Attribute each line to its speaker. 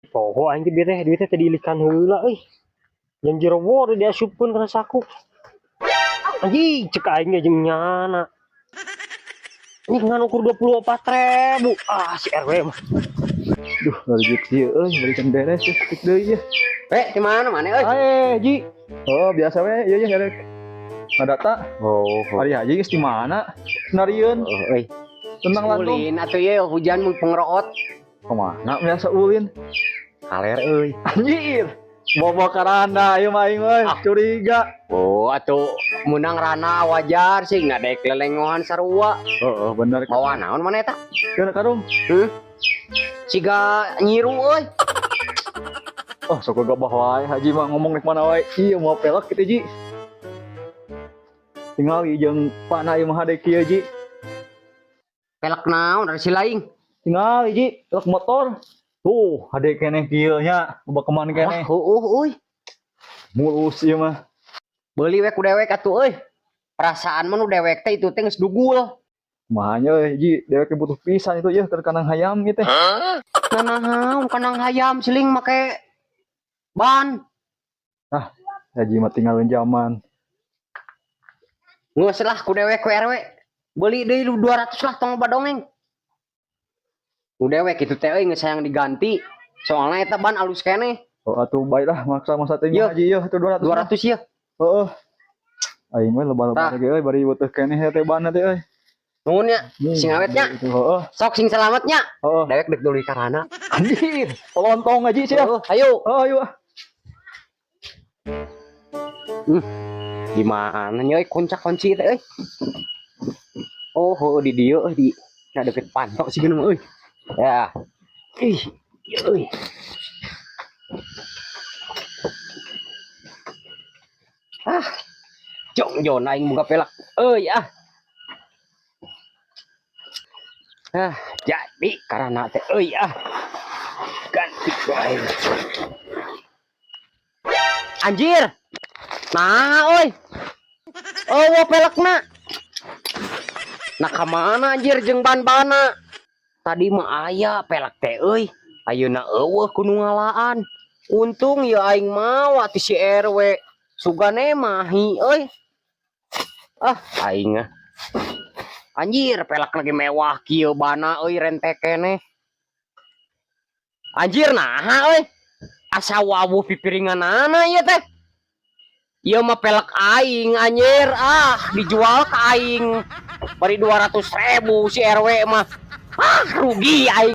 Speaker 1: Poho anjir bireh duitnya tadi ilikan heula euy. Yang jero wor diasupkeun kana saku. Anjing cek aing ge jeung nyana. Ini nganu ukur 24.000. Ah si RW mah.
Speaker 2: Duh, rezeki euy, balikan beres ya, tik deui ya.
Speaker 3: Di mana euy?
Speaker 2: Ji. Oh, biasa we, ieu ya rek. Ngadata.
Speaker 1: Oh,
Speaker 2: Ari haji geus di mana? Senarieun.
Speaker 1: euy.
Speaker 2: Tenang lah dong.
Speaker 3: Ulin atuh ye hujan mun pengeroot.
Speaker 2: Kemana biasa ulin?
Speaker 1: Kaler euy.
Speaker 2: Anjir. Bobo karanda ieu mah aing euy, curiga.
Speaker 3: Oh, atuh menang rana wajar sih ngadek lelengohan sarua.
Speaker 2: Heeh, bener.
Speaker 3: Bawa naon mana eta?
Speaker 2: Keun karung.
Speaker 3: Siga nyiru euy.
Speaker 2: Oh, sok gabah wae haji mah ngomong nek mana wae. Ieu mau pelak kitu ji. Tinggal jeung pana ieu mah hade kieu ji.
Speaker 3: Pelak naon dari si laing?
Speaker 2: Tinggal ji, pelak motor. Tuh, hade keneh kieu nya, loba kemana keneh.
Speaker 3: Euy.
Speaker 2: Mulus ieu mah.
Speaker 3: Beuli we ku dewek atuh euy. Perasaan mah nu dewek teh itu teh geus dugul.
Speaker 2: Mahanya euy ji, dewek butuh pisan itu ya keur kanang hayam gitu.
Speaker 3: Nah, kanang hayam siling make ban.
Speaker 2: Ah, haji mah tinggalin zaman.
Speaker 3: Geus lah ku dewek ku RW. Beuli deui 200 lah tong badongeng. Ku dewek kitu teh euy geus sayang diganti. Soalna eta ban alus keneh.
Speaker 2: Oh, atuh baiklah maksa-maksa teh haji yeuh atuh 200.
Speaker 3: 200 ya.
Speaker 2: Heeh. Aing mah loba-loba ge euy bari butuh keneh teh ban teh euy.
Speaker 3: Nuhun nya, sing awetnya.
Speaker 2: Heeh.
Speaker 3: Sok sing selamatnya.
Speaker 2: Heeh.
Speaker 3: Dewek dek dulu karana.
Speaker 2: Anjir, lontong aja sih.
Speaker 3: Ayo.
Speaker 2: Oh, ayo.
Speaker 3: Gimana nya kuncak kunci teh euy. Oh, di dieu di na deket pantok sih geus euy. Ya. Euy. Jong aing muga pelak. Euy jadi karena teh euy ganti wae. Anjir. Nah, euy. Oh, pelakna. Nah, kamana anjir jeung ban-bana? Tadi mah aya pelak teh euy. Ayeuna eueuh kudu ngalaan. Untung ya aing mawa ti si RW. Sugane mahi euy. Aing anjir pelak lagi mewah kieu bana euy rentek keneh. Anjir naha euy? Asa wawuh pipiringanana ieu teh. Ieu mah pelak aing anjir dijual ka aing bari 200.000 si RW mah. Rugi aing.